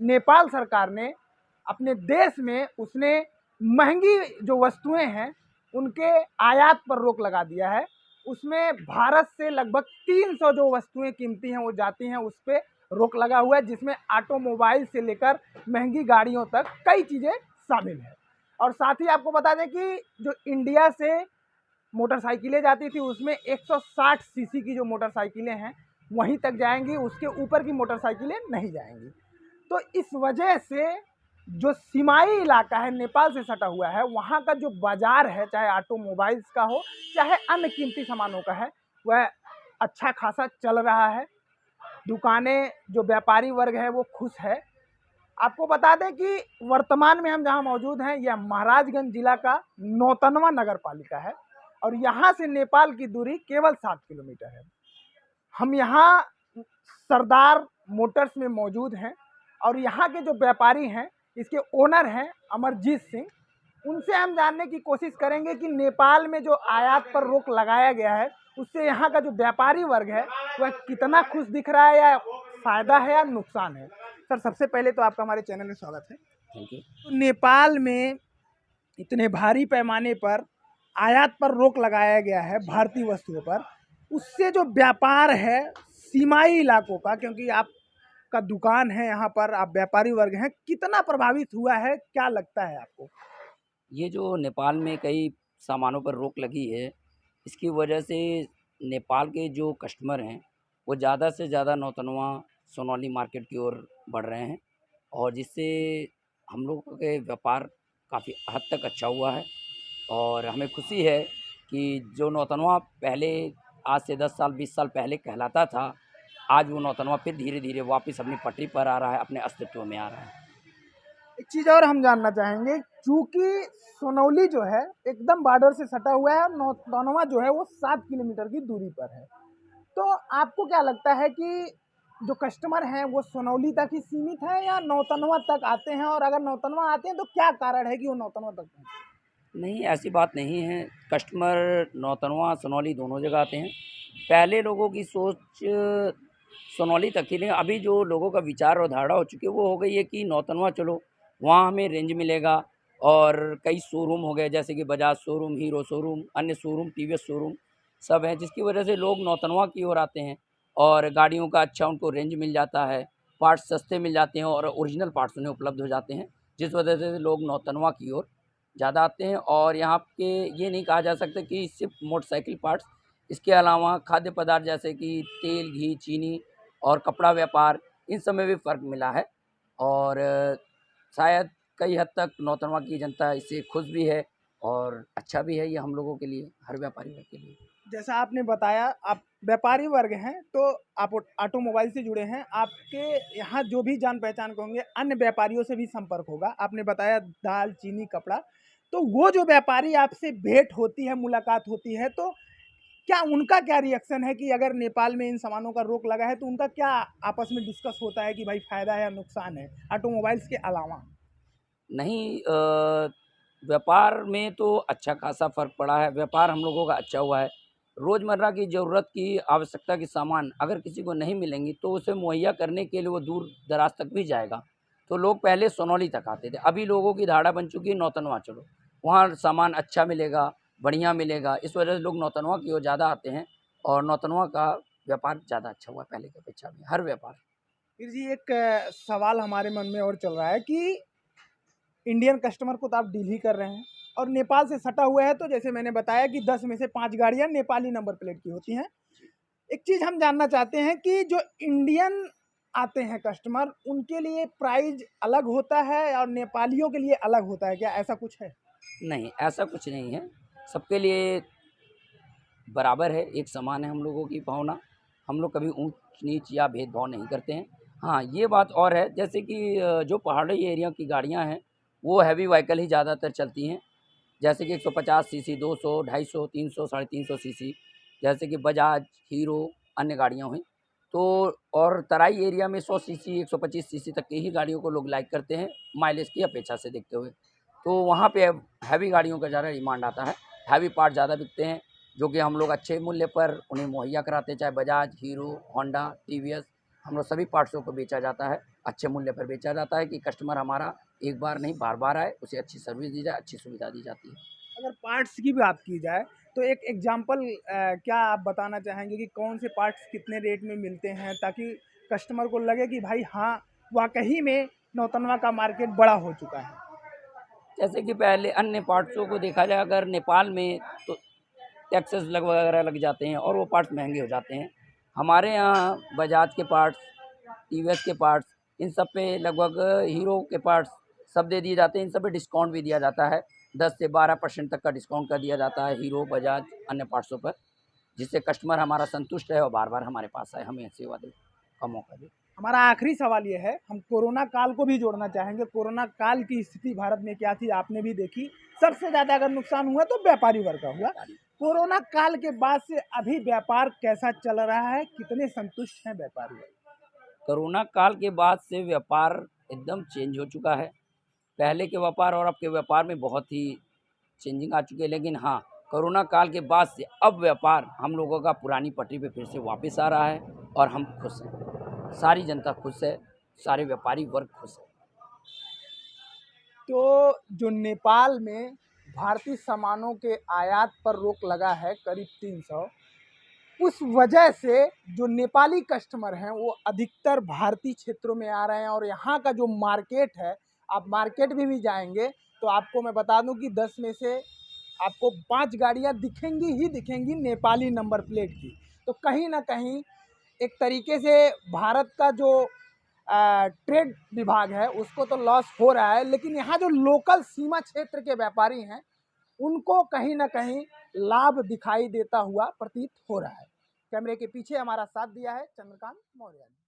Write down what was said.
नेपाल सरकार ने अपने देश में उसने महंगी जो वस्तुएं हैं उनके आयात पर रोक लगा दिया है। उसमें भारत से लगभग 300 जो वस्तुएं कीमती हैं वो जाती हैं, उस पर रोक लगा हुआ है, जिसमें ऑटोमोबाइल से लेकर महंगी गाड़ियों तक कई चीज़ें शामिल हैं। और साथ ही आपको बता दें कि जो इंडिया से मोटरसाइकिलें जाती थी उसमें 160 सीसी की जो मोटरसाइकिलें हैं वहीं तक जाएंगी, उसके ऊपर की मोटरसाइकिलें नहीं जाएंगी। तो इस वजह से जो सीमाई इलाका है नेपाल से सटा हुआ है, वहाँ का जो बाजार है, चाहे ऑटोमोबाइल्स का हो चाहे अन्य कीमती सामानों का है, वह अच्छा खासा चल रहा है। दुकानें, जो व्यापारी वर्ग है वो खुश है। आपको बता दें कि वर्तमान में हम जहां मौजूद हैं यह महाराजगंज जिला का नौतनवा नगर पालिका है और यहां से नेपाल की दूरी केवल 7 किलोमीटर है। हम यहां सरदार मोटर्स में मौजूद हैं और यहाँ के जो व्यापारी हैं, इसके ओनर हैं अमरजीत सिंह। उनसे हम जानने की कोशिश करेंगे कि नेपाल में जो आयात पर रोक लगाया गया है उससे यहाँ का जो व्यापारी वर्ग है वह कितना खुश दिख रहा है, या फायदा है या नुकसान है। सर, सबसे पहले तो आपका हमारे चैनल में स्वागत है। Thank you. तो नेपाल में इतने भारी पैमाने पर आयात पर रोक लगाया गया है भारतीय वस्तुओं पर, उससे जो व्यापार है सीमाई इलाकों का, क्योंकि आपका दुकान है यहाँ पर, आप व्यापारी वर्ग हैं, कितना प्रभावित हुआ है, क्या लगता है आपको? ये जो नेपाल में कई सामानों पर रोक लगी है, इसकी वजह से नेपाल के जो कस्टमर हैं वो ज़्यादा से ज़्यादा नौतनवा सोनौली मार्केट की ओर बढ़ रहे हैं और जिससे हम लोगों के व्यापार काफ़ी हद तक अच्छा हुआ है। और हमें खुशी है कि जो नौतनवा पहले आज से 10 साल 20 साल पहले कहलाता था, आज वो नौतनवा फिर धीरे धीरे वापस अपनी पटरी पर आ रहा है, अपने अस्तित्व में आ रहा है। एक चीज़ और हम जानना चाहेंगे, चूँकि सोनौली जो है एकदम बॉर्डर से सटा हुआ है और नौतनवा जो है वो 7 किलोमीटर की दूरी पर है, तो आपको क्या लगता है कि जो कस्टमर हैं वो सोनौली तक ही सीमित है या नौतनवा तक आते हैं, और अगर नौतनवा आते हैं तो क्या कारण है कि वो नौतनवा तक पहुँचते? नहीं, ऐसी बात नहीं है। कस्टमर नौतनवा सोनौली दोनों जगह आते हैं। पहले लोगों की सोच सोनौली तक ही नहीं, अभी जो लोगों का विचार और धारणा हो चुकी है वो हो गई है कि नौतनवा चलो, वहाँ हमें रेंज मिलेगा। और कई शोरूम हो गए जैसे कि बजाज शोरूम, हीरो शोरूम, अन्य शोरूम, टीवीएस शोरूम सब हैं, जिसकी वजह से लोग नौतनवा की ओर आते हैं और गाड़ियों का अच्छा उनको रेंज मिल जाता है, पार्ट्स सस्ते मिल जाते हैं और ओरिजिनल पार्ट्स उन्हें उपलब्ध हो जाते हैं, जिस वजह से लोग नौतनवा की ओर ज़्यादा आते हैं। और यहाँ के ये नहीं कहा जा सकता कि सिर्फ मोटरसाइकिल पार्ट्स, इसके अलावा खाद्य पदार्थ जैसे कि तेल, घी, चीनी और कपड़ा व्यापार, इन सब में भी फ़र्क मिला है। और शायद कई हद तक नौतनवा की जनता इससे खुश भी है और अच्छा भी है ये हम लोगों के लिए, हर व्यापारी वर्ग के लिए। जैसा आपने बताया आप व्यापारी वर्ग हैं, तो आप ऑटोमोबाइल से जुड़े हैं, आपके यहाँ जो भी जान पहचान के होंगे अन्य व्यापारियों से भी संपर्क होगा। आपने बताया दाल, चीनी, कपड़ा, तो वो जो व्यापारी आपसे भेंट होती है, मुलाकात होती है, तो क्या उनका क्या रिएक्शन है कि अगर नेपाल में इन सामानों का रोक लगा है तो उनका क्या आपस में डिस्कस होता है कि भाई फायदा है या नुकसान है ऑटोमोबाइल्स के अलावा? नहीं, व्यापार में तो अच्छा खासा फ़र्क पड़ा है, व्यापार हम लोगों का अच्छा हुआ है। रोज़मर्रा की ज़रूरत की, आवश्यकता के सामान अगर किसी को नहीं मिलेंगी तो उसे मुहैया करने के लिए वो दूर दराज तक भी जाएगा। तो लोग पहले सोनौली तक आते थे, अभी लोगों की धारणा बन चुकी है नौतनवा चलो, वहाँ सामान अच्छा मिलेगा, बढ़िया मिलेगा, इस वजह से लोग नौतनवा की ओर ज़्यादा आते हैं और नौतनवा का व्यापार ज़्यादा अच्छा हुआ है पहले की अपेक्षा में, हर व्यापार। फिर जी एक सवाल हमारे मन में और चल रहा है कि इंडियन कस्टमर को तो आप डील ही कर रहे हैं और नेपाल से सटा हुआ है, तो जैसे मैंने बताया कि 10 में से 5 गाड़ियां नेपाली नंबर प्लेट की होती हैं। एक चीज़ हम जानना चाहते हैं कि जो इंडियन आते हैं कस्टमर, उनके लिए प्राइस अलग होता है और नेपालियों के लिए अलग होता है, क्या ऐसा कुछ है? नहीं, ऐसा कुछ नहीं है, सबके लिए बराबर है, एक समान है हम लोगों की भावना। हम लोग कभी ऊँच-नीच या भेदभाव नहीं करते हैं। हाँ, ये बात और है जैसे कि जो पहाड़ी एरिया की गाड़ियाँ हैं, वो हैवी व्हीकल ही ज़्यादातर चलती हैं। जैसे कि 150 सीसी, 200, 250, 300, साढ़े 300 सीसी, जैसे कि बजाज, हीरो, अन्य गाड़ियाँ हुईं। तो और तराई एरिया में 100 सीसी, 125 सीसी तक की ही गाड़ियों को लोग लाइक करते हैं, माइलेज की अपेक्षा से देखते हुए। तो वहाँ पे हैवी गाड़ियों का ज़्यादा डिमांड आता है, हैवी पार्ट ज़्यादा बिकते हैं, जो कि हम लोग अच्छे मूल्य पर उन्हें मुहैया कराते हैं, चाहे बजाज, हीरो, होंडा, टीवीएस, हम लोग सभी पार्ट्सों को बेचा जाता है। अच्छे मूल्य पर बेचा जाता है कि कस्टमर हमारा एक बार नहीं बार-बार आए, उसे अच्छी सर्विस दी जाए, अच्छी सुविधा दी जाती है। अगर पार्ट्स की बात की जाए तो एक एग्जांपल क्या आप बताना चाहेंगे कि कौन से पार्ट्स कितने रेट में मिलते हैं ताकि कस्टमर को लगे कि भाई हाँ, वाक़ई में नौतनवा का मार्केट बड़ा हो चुका है? जैसे कि पहले अन्य पार्ट्सों को देखा जाए अगर नेपाल में तो टैक्सेस वगैरह लग जाते हैं और वो पार्ट्स महंगे हो जाते हैं। हमारे यहाँ बजाज के पार्ट्स, टीवीएस के पार्ट्स, इन सब पे लगभग हीरो के पार्ट्स सब दे दिए जाते हैं। इन सब पे डिस्काउंट भी दिया जाता है, 10 से 12% तक का डिस्काउंट कर दिया जाता है हीरो, बजाज, अन्य पार्ट्सों पर, जिससे कस्टमर हमारा संतुष्ट रहे और बार-बार हमारे पास आए, हमें सेवा दे का मौका दे। हमारा आखिरी सवाल ये है, हम कोरोना काल को भी जोड़ना चाहेंगे। कोरोना काल की स्थिति भारत में क्या थी, आपने भी देखी। सबसे ज़्यादा अगर नुकसान हुआ तो व्यापारी वर्ग का हुआ। कोरोना काल के बाद से अभी व्यापार कैसा चल रहा है? कितने संतुष्ट हैं व्यापारी वर्ग? कोरोना काल के बाद से व्यापार एकदम चेंज हो चुका है। पहले के व्यापार और अब के व्यापार में बहुत ही चेंजिंग आ चुकी है, लेकिन हाँ, कोरोना काल के बाद से अब व्यापार हम लोगों का पुरानी पटरी पे फिर से वापस आ रहा है और हम खुश हैं। सारी जनता खुश है, सारे व्यापारी वर्ग खुश है। तो जो नेपाल में भारतीय सामानों के आयात पर रोक लगा है करीब 300, उस वजह से जो नेपाली कस्टमर हैं वो अधिकतर भारतीय क्षेत्रों में आ रहे हैं और यहाँ का जो मार्केट है, आप मार्केट में भी जाएंगे तो आपको मैं बता दूं कि 10 में से आपको 5 गाड़ियाँ दिखेंगी ही दिखेंगी नेपाली नंबर प्लेट की। तो कहीं ना कहीं एक तरीके से भारत का जो ट्रेड विभाग है उसको तो लॉस हो रहा है, लेकिन यहाँ जो लोकल सीमा क्षेत्र के व्यापारी हैं उनको कहीं ना कहीं लाभ दिखाई देता हुआ प्रतीत हो रहा है। कैमरे के पीछे हमारा साथ दिया है चंद्रकांत मौर्य ने।